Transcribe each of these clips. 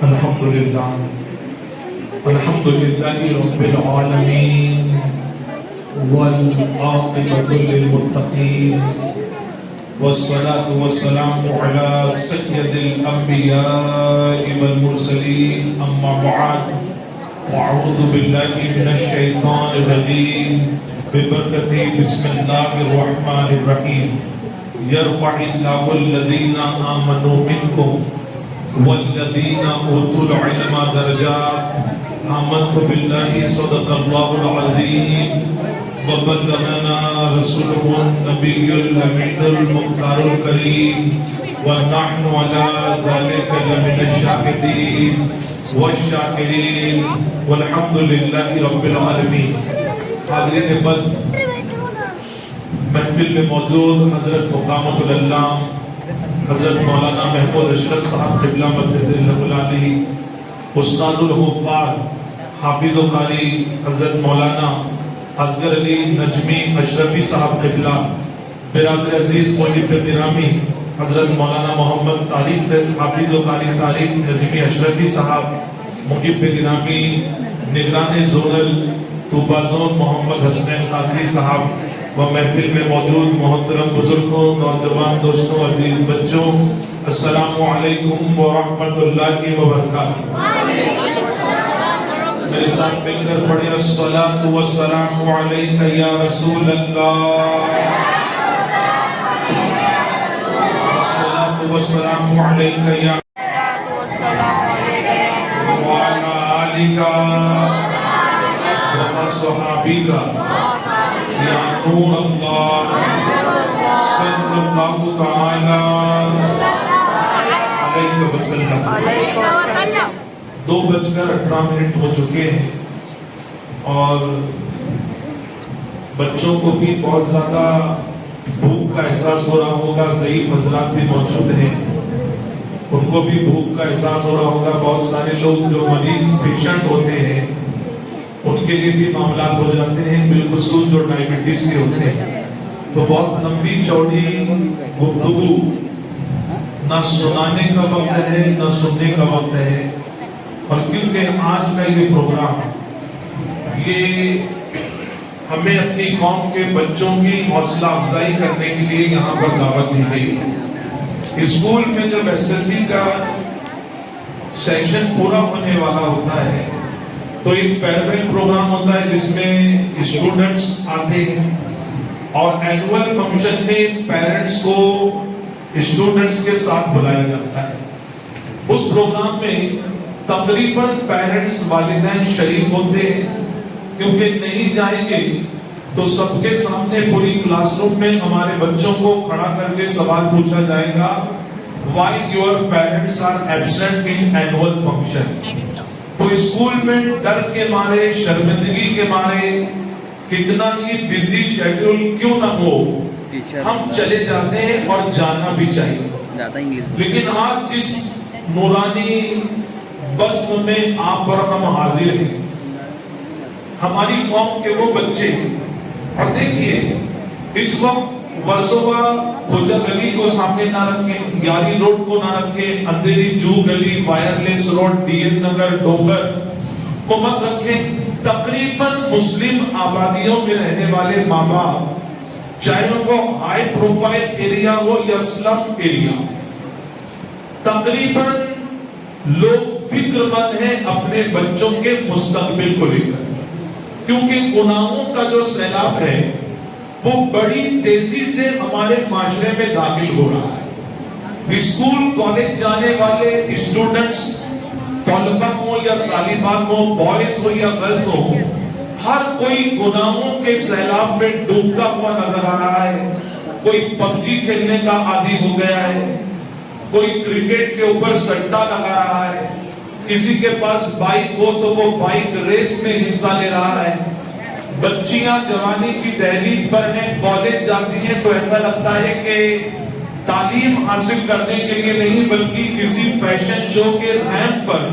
الحمدللہ رب العالمین والعاقبۃ للمتقین والصلاة والسلام على سید الانبیاء والمرسلین اما بعد فاعوذ باللہ من الشیطان الرجیم ببرکت بسم اللہ الرحمن الرحیم یرفع اللہ الذین آمنوا منکم والذین اوتوا العلم درجات آمنت باللہ صدق اللہ العظیم وبلغنا رسوله النبی الامین المختار الکریم ونحن على ذلك لمن الشاہدین والشاکرین والحمد للہ رب العالمین. حاضرین بس محفل میں موجود حضرت مقامۃ العلام حضرت مولانا محمود اشرف صاحب قبلہ مقدس العلی، استاد الحفاظ حافظ و قاری حضرت مولانا اصغر علی نجمی اشرفی صاحب قبلہ، برادر عزیز محب گرامی حضرت مولانا محمد طارق حافظ و قاری طارق نجمی اشرفی صاحب، محب گرامی نگران زونل طوبہ زون محمد حسنین قادری صاحب، و محفل میں موجود محترم بزرگوں، نوجوان دوستوں، عزیز بچوں، السلام علیکم ورحمۃ اللہ وبرکاتہ. میرے ساتھ مل کر پڑھیں الصلاۃ والسلام علیک یا رسول اللہ، الصلاۃ والسلام علیک یا وعلی آلک وصحابک یا نور اللہ صلی اللہ تعالی علیہ وسلم. 2:18 ہو چکے ہیں اور بچوں کو بھی بہت زیادہ بھوک کا احساس ہو رہا ہوگا. ضعیف حضرات بھی موجود ہیں، ان کو بھی بھوک کا احساس ہو رہا ہوگا. بہت سارے لوگ جو مریض پیشنٹ ہوتے ہیں ان کے لیے بھی معاملات ہو جاتے ہیں، بالخصوص جو ڈائبٹیز کے ہوتے ہیں. تو بہت لمبی چوڑی گفتگو نہ سنانے کا وقت ہے نہ سننے کا وقت ہے. اور کیونکہ آج کا یہ پروگرام یہ ہمیں اپنی قوم کے بچوں کی حوصلہ افزائی کرنے کے لیے یہاں پر دعوت دی گئی ہے. اسکول میں جب ایس ایس سی کا سیشن پورا ہونے والا ہوتا ہے تو ایک فیئرویل پروگرام ہوتا ہے جس میں اسٹوڈنٹس آتے ہیں، اور اینول فنکشن میں پیرنٹس کو اسٹوڈنٹس کے ساتھ بلایا جاتا ہے. اس پروگرام میں تقریباً پیرنٹس والدین شریک ہوتے ہیں، کیونکہ نہیں جائیں گے تو سب کے سامنے پوری کلاس روم میں ہمارے بچوں کو کھڑا کر کے سوال پوچھا جائے گا why your parents are absent in annual function. تو اسکول میں ڈر کے مارے، شرمندگی کے مارے، کتنا ہی بزی شیڈیول کیوں نہ ہو، ہم چلے جاتے ہیں اور جانا بھی چاہیے. لیکن آج جس نورانی بزم میں آپ پر ہم حاضر ہیں، ہماری قوم کے وہ بچے، اور دیکھیے اس وقت ورسوہ کھوجا گلی کو سامنے نہ رکھیں، یاری روڈ کو نہ رکھیں، اندھیری جو گلی، wireless road, D N Nagar, ڈونگر کو مت رکھیں. تقریباً مسلم آبادیوں میں رہنے والے ماں باپ، چاہے ان کو ہائی پروفائل ایریا ہو یا سلم ایریا، تقریباً لوگ فکر مند ہیں اپنے بچوں کے مستقبل کو لے کر، کیونکہ گناہوں کا جو سیلاب ہے وہ بڑی تیزی سے ہمارے معاشرے میں داخل ہو رہا ہے. اسکول کالج جانے والے اسٹوڈنٹس، طلبہ ہوں یا طالبات ہوں، بوائز ہو یا گرلز ہوں، ہر کوئی گناہوں کے سیلاب میں ڈوبتا ہوا نظر آ رہا ہے. کوئی پب جی کھیلنے کا عادی ہو گیا ہے، کوئی کرکٹ کے اوپر سٹا لگا رہا ہے، کسی کے پاس بائک ہو تو وہ بائک ریس میں حصہ لے رہا ہے. بچیاں جوانی کی دہلیز پر ہیں، کالج جاتی ہیں تو ایسا لگتا ہے کہ تعلیم حاصل کرنے کے لیے نہیں بلکہ کسی فیشن شو کے ریمپ پر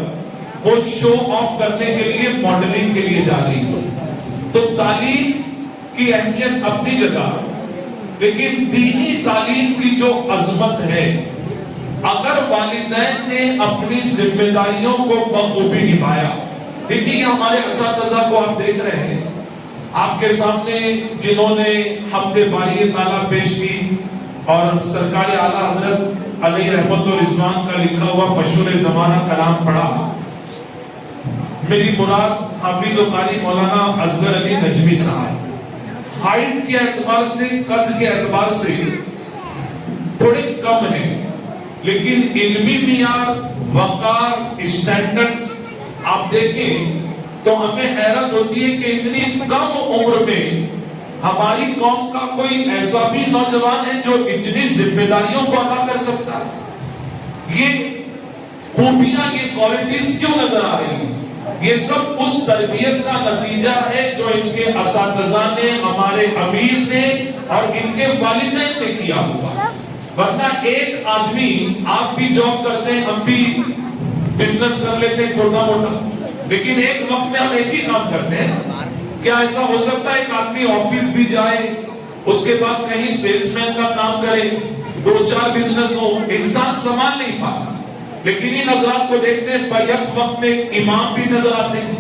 وہ شو آف کرنے کے لیے، ماڈلنگ کے لیے جا رہی ہے. تو تعلیم کی اہمیت اپنی جگہ، لیکن دینی تعلیم کی جو عظمت ہے، اگر والدین نے اپنی ذمہ داریوں کو بخوبی نبھایا. دیکھیے ہمارے اساتذہ کو آپ دیکھ رہے ہیں, آپ کے سامنے جنہوں نے حمد باری تعالیٰ پیش کی اور سرکار اعلیٰ حضرت علیہ رحمت و رضوان کا لکھا ہوا مشہور زمانہ کلام پڑھا. میری مراد حافظ و قاری مولانا اصغر علی نجمی صاحب ہائٹ کے اعتبار سے, قد کے اعتبار سے تھوڑے کم ہیں, لیکن علمی معیار, وقار, اسٹینڈرڈز آپ دیکھیں تو ہمیں حیرت ہوتی ہے کہ اتنی کم عمر میں ہماری قوم کا کوئی ایسا بھی نوجوان ہے جو اتنی ذمہ داریوں کو ادا کر سکتا ہے. یہ خوبیاں, یہ کوالٹیز کیوں نظر آ رہی ہیں؟ یہ سب اس تربیت کا نتیجہ ہے جو ان کے اساتذہ نے, ہمارے امیر نے اور ان کے والدین نے کیا ہوا. ورنہ ایک آدمی, آپ بھی جاب کرتے ہیں, ہم بھی بزنس کر لیتے ہیں چھوٹا موٹا, لیکن ایک وقت میں ہم ایک ہی کام کرتے ہیں. کیا ایسا ہو سکتا ہے ایک آدمی آفس بھی جائے, اس کے بعد کہیں سیلز مین کا کام کرے, 2-4 بزنس ہو, انسان سنبھال نہیں پاتا. لیکن ان حضرات کو دیکھتے ہیں بیک وقت میں امام بھی نظر آتے ہیں,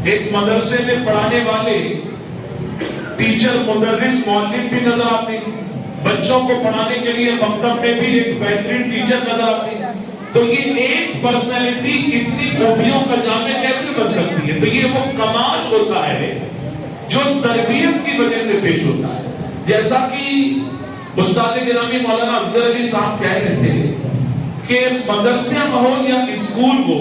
ایک مدرسے میں پڑھانے والے ٹیچر, مدرس, معلم بھی نظر آتے ہیں, بچوں کو پڑھانے کے لیے مکتب میں بھی ایک بہترین ٹیچر نظر آتے ہیں. تو یہ ایک پرسنالٹی اتنی خوبیوں کا جامع کیسے بن سکتی ہے؟ تو یہ وہ کمال ہوتا ہے جو تربیت کی وجہ سے پیش ہوتا ہے. جیسا کہ استاد گرامی مولانا اصغر علی صاحب کہہ رہے تھے کہ مدرسے ہو یا اسکول کو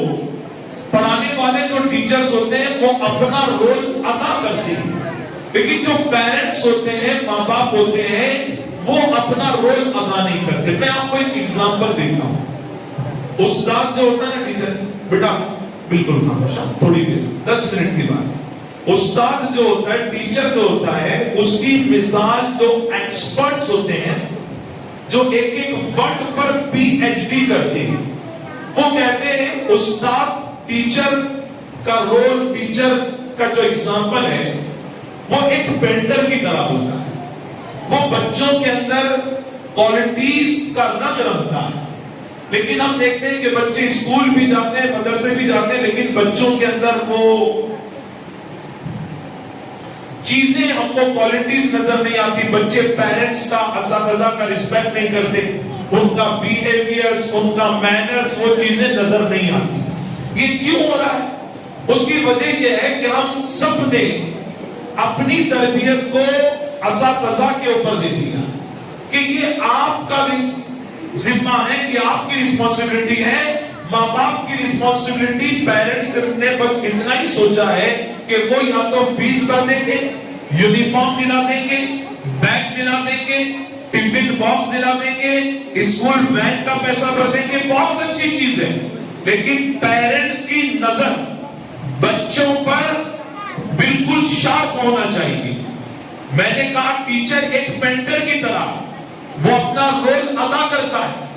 پڑھانے والے جو ٹیچرز ہوتے ہیں وہ اپنا رول ادا کرتے ہیں, لیکن جو پیرنٹس ہوتے ہیں, ماں باپ ہوتے ہیں, وہ اپنا رول ادا نہیں کرتے. میں آپ کو ایک ایگزامپل دیتا ہوں. استاد جو ہوتا ہے نا, ٹیچر, بیٹا بالکل خاموش, تھوڑی دیر 10 منٹ کی بات. استاد جو ہوتا ہے, ٹیچر جو ہوتا ہے, اس کی مثال جو ایکسپرٹس ہوتے ہیں جو ایک ایک ورڈ پر پی ایچ ڈی کرتے ہیں, وہ کہتے ہیں استاد ٹیچر کا رول, ٹیچر کا جو ایگزامپل ہے وہ ایک پینٹر کی طرح ہوتا ہے. وہ بچوں کے اندر کوالٹیز کا رنگ رنگتا ہے. لیکن ہم دیکھتے ہیں کہ بچے اسکول بھی جاتے ہیں, مدرسے بھی جاتے ہیں, لیکن بچوں کے اندر وہ چیزیں, ہم کو کوالٹیز نظر نہیں آتی. بچے پیرنٹس کا, اساتذہ کا رسپیکٹ نہیں کرتے, ان کا بیہیویئرز, ان کا مینرز, وہ چیزیں نظر نہیں آتی. یہ کیوں ہو رہا ہے؟ اس کی وجہ یہ ہے کہ ہم سب نے اپنی تربیت کو اساتذہ کے اوپر دے دیا کہ یہ آپ کا ذمہ ہے, یہ آپ کی رسپانسبلٹی ہے. ماں باپ کی رسپانسبلٹی, پیرنٹس نے بس اتنا ہی سوچا ہے کہ وہ یا تو فیس بھر دیں گے, یونیفارم دلا دیں گے, بیگ دلا دیں گے, ٹفن باکس دلا دیں گے, اسکول وین کا پیسہ بھر دیں گے. بہت اچھی چیز ہے, لیکن پیرنٹس کی نظر بچوں پر بالکل شارپ ہونا چاہیے. میں نے کہا ٹیچر ایک پینٹر کی طرح وہ اپنا رول ادا کرتا ہے.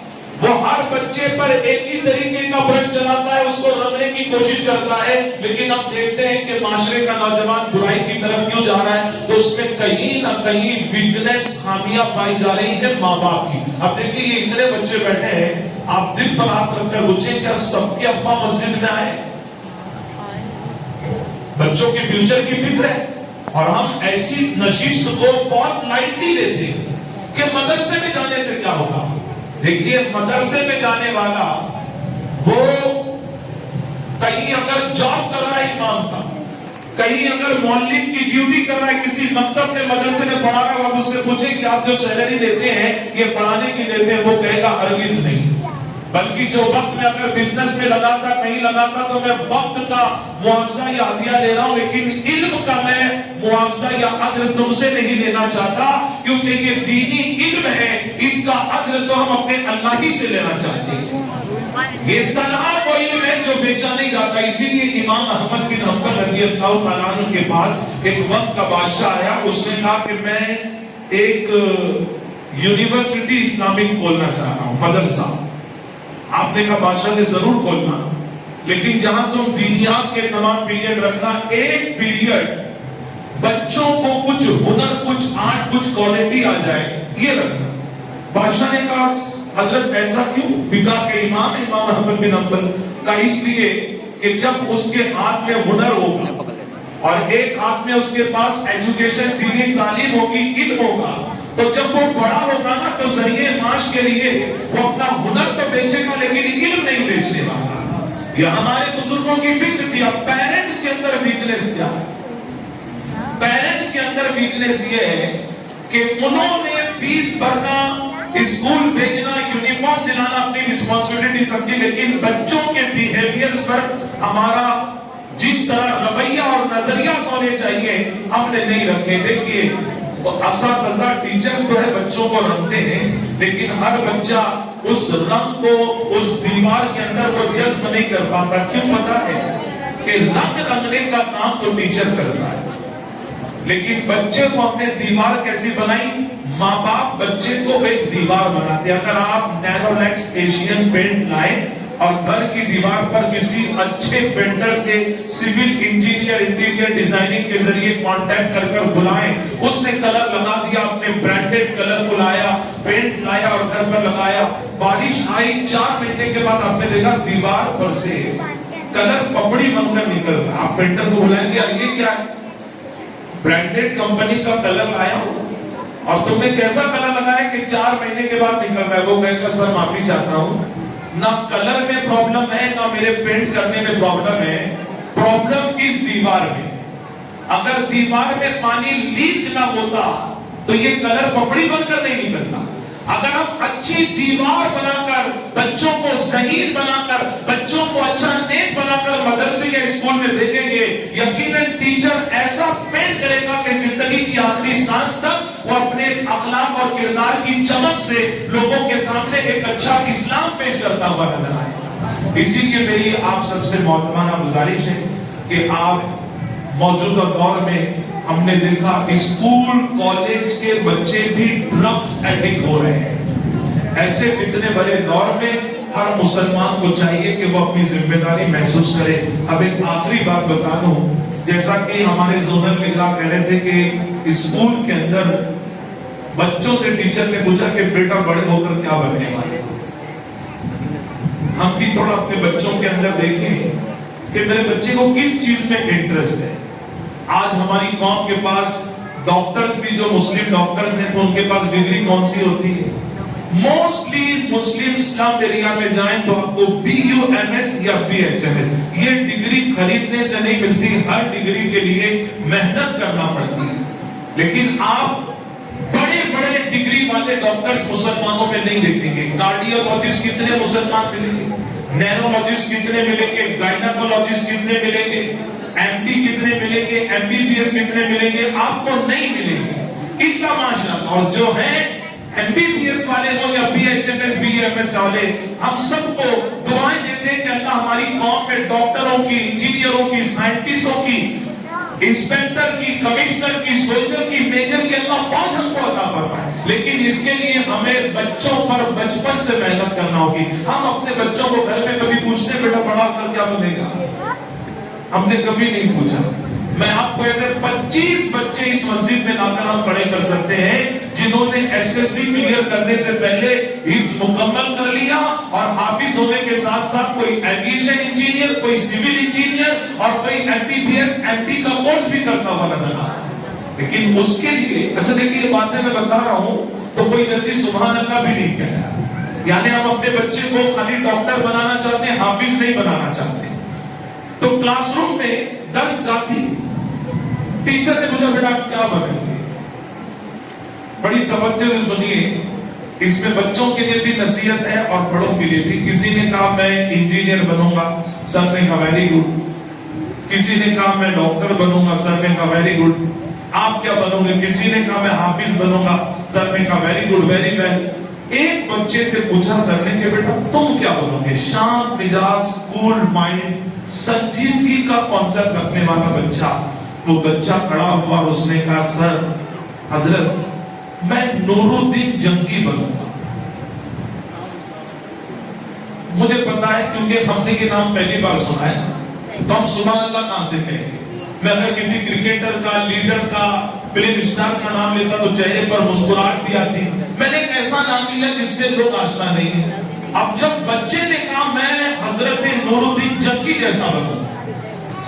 وہ ہر بچے پر ایک ہی طریقے کا برش چلاتا ہے, اس کو رنگنے کی کوشش کرتا ہے. لیکن اب دیکھتے ہیں کہ معاشرے کا نوجوان برائی کی طرف کیوں جا رہا ہے, تو اس میں کہیں نہ کہیں ویکنیس, خامیاں پائی جا رہی ہیں ماں باپ کی. اب دیکھیے یہ اتنے بچے بیٹھے ہیں, آپ دل پر ہاتھ رکھ کر پوچھیں کیا سب کے ابا مسجد میں آئے؟ بچوں کے فیوچر کی فکر ہے, اور ہم ایسی نشست کو بہت لائٹلی لیتے ہیں کہ مدرسے میں جانے سے کیا ہوگا. دیکھیے مدرسے میں جانے والا وہ کہیں اگر جاب کر رہا ہے امام کا, کہیں اگر معلم کی ڈیوٹی کر رہا ہے, کسی مکتب میں مدرسے میں پڑھا رہا ہے, آپ اس سے پوچھیں کہ آپ جو سیلری لیتے ہیں یہ پڑھانے کی لیتے ہیں, وہ کہے گا ہرگز نہیں. بلکہ جو وقت میں اگر بزنس میں لگاتا, کہیں لگاتا, تو میں وقت کا معاوضہ یا عطیہ لے رہا ہوں, لیکن علم کا میں معاوضہ یا اجر تم سے نہیں لینا چاہتا, کیونکہ یہ دینی علم ہے, اس کا اجر تو ہم اپنے اللہ ہی سے لینا چاہتے ہیں. یہ طلب وہ علم ہے جو بیچا نہیں جاتا. اسی لیے امام احمد بن حنبل رضی اللہ تعالیٰ عنہ کے بعد ایک وقت کا بادشاہ آیا, اس نے کہا کہ میں ایک یونیورسٹی اسلامک کھولنا چاہ رہا ہوں, مدرسہ. آپ نے کہا بادشاہ سے ضرور کھولنا, لیکن جہاں تم دینیات کے تمام پیریڈ رکھنا, ایک پیریڈ بچوں کو کچھ ہنر, کچھ آرٹ, کچھ کوالٹی آ جائے, یہ رکھنا. بادشاہ نے کہا حضرت ایسا کیوں؟ فقہ کے امام احمد بن حنبل کا اس لیے کہ جب اس کے ہاتھ میں ہنر ہوگا اور ایک ہاتھ میں اس کے پاس ایجوکیشن دینی تعلیم ہوگی، علم ہوگا، تو جب وہ بڑا ہوگا نا تو ذریعے معاش کے لیے وہ اپنا ہنر تو بیچے گا لیکن علم نہیں بیچنے والا۔ یہ ہمارے بزرگوں کی فکر تھی۔ اب پیرنٹس کے اندر ویکنس کیا ہے؟ پیرنٹس کے اندر ویکنس یہ ہے کہ انہوں نے فیس بھرنا، اسکول بھیجنا، یونیفارم دلانا اپنی رسپانسبلٹی سمجھی، لیکن بچوں کے بیہیویئرز پر ہمارا جس طرح رویہ اور نظریات ہونے چاہیے ہم نے نہیں رکھے۔ دیکھیے اساتذہ ٹیچرز جو ہے بچوں کو رنگتے ہیں، لیکن ہر بچہ اس رنگ کو اس دیوار کے اندر وہ جذب نہیں کر پاتا۔ کیوں پتا ہے کہ رنگ رنگنے کا کام تو ٹیچر کرتا ہے، لیکن بچے کو ہم نے دیوار کیسی بنائی؟ ماں باپ بچے کو ایک دیوار بناتے ہیں۔ اگر آپ نیرولیکس ایشین پینٹ لائیں اور گھر کی دیوار پر کسی اچھے پینٹر سے سیول انجینئر انٹیریئر ڈیزائننگ کے ذریعے کانٹیکٹ کر بلائیں، اس نے کلر لگا دیا، اپنے برانڈڈ کلر کو لایا، پینٹ لایا اور گھر پر لگایا، بارش آئی 4 مہینے کے بعد آپ نے دیکھا دیوار پر سے کلر پپڑی بن کر نکل رہا۔ آپ پینٹر کو بلائیں گے یہ کیا ہے؟ برانڈڈ کمپنی کا کلر لایا ہوں اور تم نے کیسا کلر لگایا کہ 4 مہینے کے بعد نکل رہا ہے؟ وہ کہے گا سر معافی چاہتا ہوں، نہ کلر میں پرابلم ہے نہ میرے پینٹ کرنے میں پرابلم ہے، پرابلم اس دیوار میں۔ اگر دیوار میں پانی لیک نہ ہوتا تو یہ کلر پپڑی بن کر نہیں نکلتا۔ اگر ہم اچھی دیوار بنا کر، بچوں کو ذہین بنا کر، بچوں کو اچھا نیک بنا کر مدرسے یا اسکول میں بھیجیں گے، یقیناً ٹیچر ایسا پینٹ کرے گا کہ زندگی کی آخری سانس تک وہ اپنے اخلاق اور کردار کی چمک سے لوگوں کے سامنے ایک اچھا اسلام پیش کرتا ہوا نظر آئے گا۔ اسی لیے میری آپ سب سے محترمانہ گزارش ہے کہ آپ موجودہ دور میں ہم نے دیکھا اسکول کالج کے بچے بھی ڈرگز ایڈکٹ ہو رہے ہیں۔ ایسے فتنے بھرے دور میں ہر مسلمان کو چاہیے کہ وہ اپنی ذمہ داری محسوس کرے۔ اب ایک آخری بات بتا دوں، جیسا کہ ہمارے زونل نگراں کہہ رہے تھے کہ اسکول کے اندر بچوں سے ٹیچر نے پوچھا کہ بیٹا بڑے ہو کر کیا بننے والے؟ ہم بھی تھوڑا اپنے بچوں کے اندر دیکھیں کہ میرے بچے کو کس چیز میں انٹرسٹ ہے۔ آج ہماری قوم کے پاس ڈاکٹرز بھی جو مسلم ڈاکٹرز ہیں تو ان کے پاس ڈگری کون سی ہوتی ہے؟ موسٹلی مسلم اسلام ایریا میں جائیں تو آپ کو BUMS یا BHMS یہ ڈگری خریدنے سے نہیں ملتی، ہر ڈگری کے لیے محنت کرنا پڑتی ہے۔ لیکن آپ بڑے بڑے ڈگری والے ڈاکٹرز مسلمانوں میں نہیں دیکھیں گے۔ کارڈیولوجسٹ کتنے مسلمان ملیں گے؟ نیورولوجسٹ کتنے ملیں گے؟ گائنیکولوجسٹ کتنے ملیں گے؟ MD کتنے ملیں گے؟ MBBS کتنے ملیں گے؟ آپ کو نہیں ملیں گے الا ماشاءاللہ۔ اور جو ہیں MBBS والے ہو یا BHMS BMS والے، ہم سب کو دعائیں دیتے ہیں کہ اللہ ہماری قوم میں ڈاکٹروں کی، انجینئروں کی، سائنٹسٹوں کی، انسپیکٹر کی، کمشنر کی، سولجر کی، میجر کی اللہ فوج ہم کو عطا فرمائے۔ لیکن اس کے لیے ہمیں بچوں پر بچپن سے محنت کرنا ہوگی۔ ہم اپنے بچوں کو گھر میں کبھی پوچھتے بیٹا بڑا کر کیا بنے گا؟ ہم نے کبھی نہیں پوچھا۔ میں آپ کو ایسے 25 بچے اس مسجد میں لا کر ہم کھڑے کر سکتے ہیں جنہوں نے SSC کلیئر کرنے سے پہلے حفظ مکمل کر لیا اور حافظ ہونے کے ساتھ ساتھ کوئی ایویشن انجینئر، کوئی سیول انجینئر اور کوئی MBBS MD کا کورس بھی کرتا ہوا نظر آ رہا ہے۔ لیکن اس کے لیے اچھا دیکھیے یہ باتیں میں بتا رہا ہوں تو کوئی جلدی سبحان اللہ بھی نہیں کہا، یعنی ہم اپنے بچے کو خالی ڈاکٹر بنانا چاہتے ہیں، حافظ نہیں بنانا چاہتے۔ تو کلاس روم میں درس گاتی ٹیچر نے پوچھا بیٹا کیا بنیں گے؟ بڑی توجہ سے سنیے، اس میں بچوں کے لیے بھی نصیحت ہے اور بڑوں کے لیے بھی۔ کسی نے کہا میں انجینئر بنوں گا، سر نے کہا ویری گڈ۔ کسی نے کہا میں ڈاکٹر بنوں گا، سر نے کہا ویری گڈ۔ آپ کیا بنو گے؟ کسی نے کہا میں حافظ بنوں گا، سر نے کہا ویری گڈ ویری ویل۔ ایک بچے سے پوچھا سر نے کہ بیٹا تم کیا بنو گے؟ شانت مزاج، کول مائنڈ، سنجیدگی کا کانسیپٹ رکھنے والا بچہ۔ وہ بچہ کھڑا ہوا اور اس نے کہا سر حضرت میں نور الدین جنگی بنوں گا۔ مجھے پتا ہے کیونکہ ہم نے یہ نام پہلی بار سنا ہے تو ہم سبحان اللہ کہاں سے کہیں گے؟ میں اگر کسی کرکٹر کا، لیڈر کا، فلم اسٹار کا نام لیتا تو چہرے پر مسکراہٹ بھی آتی۔ میں نے ایک ایسا نام لیا جس سے لوگ آشنا نہیں ہیں۔ اب جب نور الدین جنگی جیسا بنوں.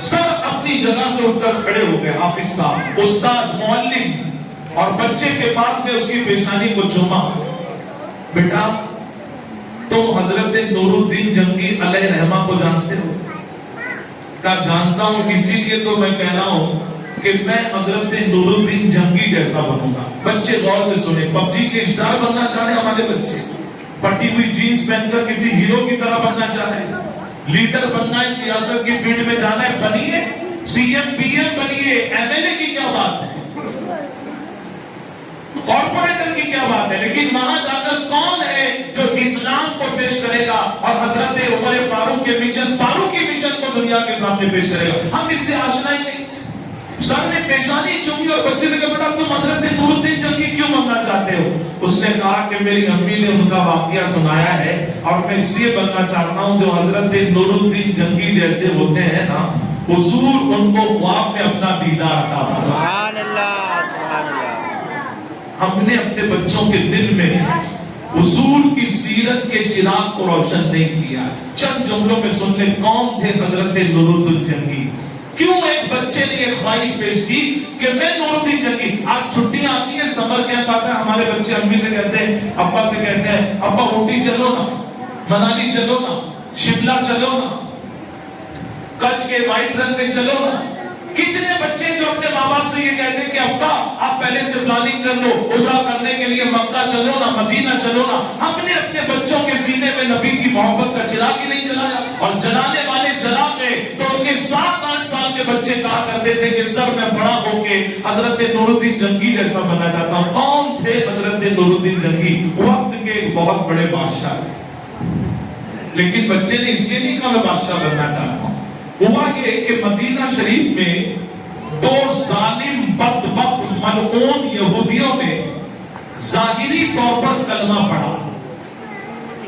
سر اپنی جگہ سے اٹھ کر کھڑے ہو گئے. حافظ صاحب, استاد, معلم, اور بچے کے پاس گئے, اس کی پیشانی کو چوما. بیٹا تم حضرت نور الدین جنگی علیہ رحمہ کو جانتے ہو؟ کہا جانتا ہوں, اسی لیے تو میں کہہ رہا ہوں کہ میں حضرت نور الدین جنگی جیسا بنوں گا. بچے غور سے سنیں, پبجی کے اسٹار بننا چاہ رہے ہیں ہمارے بچے, پٹی ہوئی جینز پہن کر کسی ہیرو کی طرح بننا چاہ رہے ہیں, لیڈر بننا ہے, سیاست کی فیلڈ میں جانا ہے, بنیے, سی ایم پی ایم بنیے. ایم ایل اے کی کیا بات ہے, کارپوریٹر کی کیا بات ہے, لیکن وہاں جا کر کون ہے جو اسلام کو پیش کرے گا اور حضرت عمر فاروق کے مشن, فاروقی مشن کو دنیا کے سامنے پیش کرے گا. ہم اس سے آشنا ہی نہیں. سر نے پیشانی چومی اور بچے سے کہا بیٹا تم حضرت نور الدین جنگی کیوں بننا چاہتے ہو؟ اس نے کہا کہ میری امی نے ان کا واقعہ سنایا ہے اور میں اس لیے بننا چاہتا ہوں جو حضرت نور الدین جنگی جیسے ہوتے ہیں نا, حضور ان کو خواب میں اپنا دیدار عطا فرمائے. سبحان اللہ, سبحان اللہ. ہم نے اپنے بچوں کے دل میں حضور کی سیرت کے چراغ کو روشن نہیں کیا. چند جملوں میں سن لیں, کون تھے حضرت نور الدین جنگی؟ کیوں ایک بچے نے یہ خواہش پیش کی کہ میں نور الدین جنگی. آج چھٹیاں آتی ہیں, سمر کیمپ آتا ہے, ہمارے بچے امی سے کہتے ہیں, ابا سے کہتے ہیں, ابا اوٹی چلو نا, منالی چلو نا, شملہ چلو نا, کچھ کے وائٹ رن میں چلو نا. کتنے بچے جو اپنے ماں باپ سے یہ کہتے ہیں کہ ابا آپ پہلے سے پلاننگ کر لو, عمرہ کرنے کے لیے مکہ چلو نا, مدینہ چلو نا. ہم نے اپنے بچوں کے سینے میں نبی کی محبت کا چراغ ہی نہیں جلایا, اور جلانے والے جلا گئے. تو ان کے 7-8 سال کے بچے کہا کرتے تھے کہ سر میں بڑا ہو کے حضرت نور الدین جنگی جیسا بننا چاہتا ہوں. کون تھے حضرت نور الدین جنگی؟ وقت کے ایک بہت بڑے بادشاہ تھے, لیکن بچے نے اس لیے نہیں کہا میں بادشاہ بننا چاہتا ہوں. ہوا یہ کہ مدینہ شریف میں 2 ظالم بدبخت ملعون یہودیوں نے ظاہری طور پر کلمہ پڑھا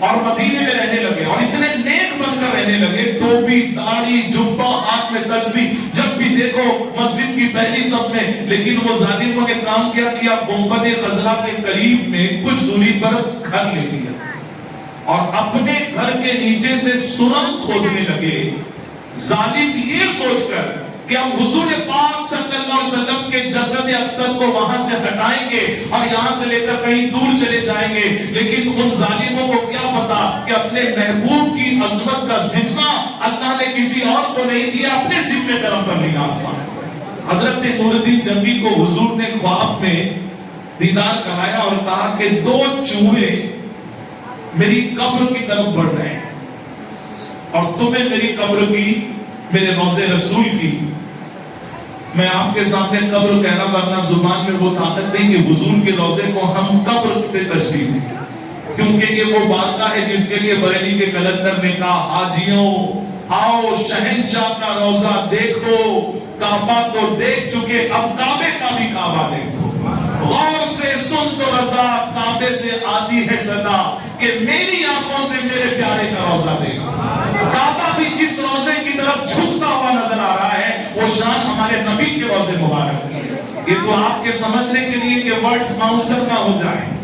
اور مدینے میں رہنے لگے, اور اتنے نیک بن کر رہنے لگے, ٹوپی, داڑھی, جبہ, ہاتھ میں تسبیح, جب بھی دیکھو مسجد کی پہلی صف میں. لیکن وہ ظالموں نے کام کیا کہ اب گنبد خضرا کے قریب میں کچھ دوری پر گھر لے لیا اور اپنے گھر کے نیچے سے سرنگ کھودنے لگے. ظالم یہ سوچ کر کہ ہم حضور پاک صلی اللہ علیہ وسلم کے جسد اقدس کو وہاں سے ہٹائیں گے اور یہاں سے لے کر کہیں دور چلے جائیں گے. لیکن ان ظالموں کو کیا پتا کہ اپنے محبوب کی عظمت کا ذمہ اللہ نے کسی اور کو نہیں دیا, اپنے ذمہ کرم پر لیا. حضرت نور الدین جنگی کو حضور نے خواب میں دیدار کرایا اور کہا کہ 2 چوہے میری قبر کی طرف بڑھ رہے ہیں اور تمہیں میری قبر کی, میرے روضے رسول کی, میں آپ کے سامنے قبر کہنا ورنہ زبان میں وہ طاقت نہیں کہ حضور کے روضے کو ہم قبر سے تشبیہ دیں, کیونکہ یہ وہ بارگاہ ہے جس کے لیے بریلی کے کلندر نے کہا حاجیوں آؤ شہنشاہ کا روضہ دیکھو, کعبہ کو دیکھ چکے اب کعبے کا بھی کعبہ دیکھو. غور سے سن تو رضا, کعبے سے آتی ہے صدا کہ میری آنکھوں سے میرے پیارے کا روضہ دیکھو. کعبہ بھی جس روضے کی طرف جھکتا ہوا نظر آ رہا ہے وہ شان ہمارے نبی کے روضے مبارک کی ہے. یہ تو آپ کے سمجھنے کے لیے کہ ورڈز باؤنسر نہ ہو جائیں.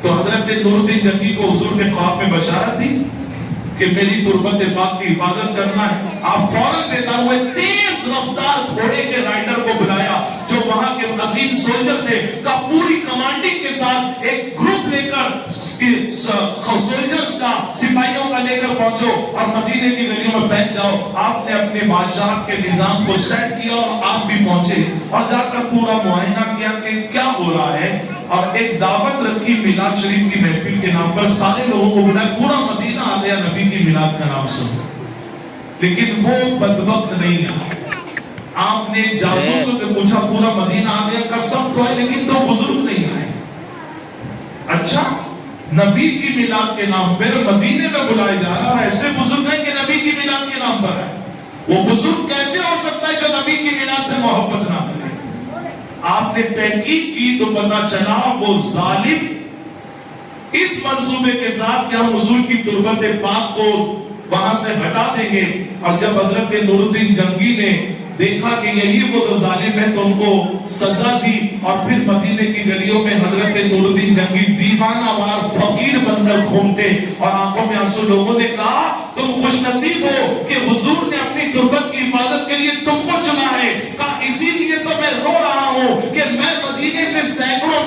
تو حضرت نور الدین جنگی کو حضور نے خواب میں بشارت دی کہ میری تربت پاک کی حفاظت کرنا ہے. آپ فوراً پیدا ہوئے, تیز رفتار گھوڑے کے رائڈر کو بلایا جو وہاں کے عظیم سولجر تھے, کا پوری کمانڈنگ کے ساتھ ایک گروپ لے کر سولجرز کا, سپاہیوں کا لے کر پہنچو اور مدینے کی گلیوں میں پھیل جاؤ. آپ نے اپنے بادشاہ کے نظام کو سیٹ کیا اور آپ بھی پہنچے اور جا کر پورا معائنہ کیا کہ کیا ہو رہا ہے, اور ایک دعوت رکھی میلاد شریف کی محفل کے نام پر. سارے لوگوں کو بلایا, پورا مدینہ آ گیا نبی کی میلاد کا نام سن. لیکن وہ بدبخت نہیں آیا. آپ نے جاسوسوں سے پوچھا پورا مدینہ آ گیا, کا سب تو ہے لیکن تو بزرگ نہیں آئے. اچھا, نبی کی میلاد کے نام پر مدینے میں بلائے جا رہا ہے, ایسے بزرگ ہیں کہ نبی کی میلاد کے نام پر ہے. وہ بزرگ کیسے ہو سکتا ہے جو نبی کی میلاد سے محبت نہ کرے؟ آپ نے تحقیق کی تو پتا چلا وہ ظالم اس منصوبے کے ساتھ کہ ہم حضور کی تربت پاک کو وہاں سے ہٹا دیں گے. اور جب حضرت نور الدین جنگی نے دیکھا کہ یہی وہ تو ظالم ہے تو ان کو سزا دی, اور پھر مدینے کی گلیوں میں حضرت نور الدین جنگی دیوانہ وار فقیر بن کر گھومتے اور آنکھوں میں آنسو. لوگوں نے کہا تم خوش نصیب ہو کہ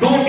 2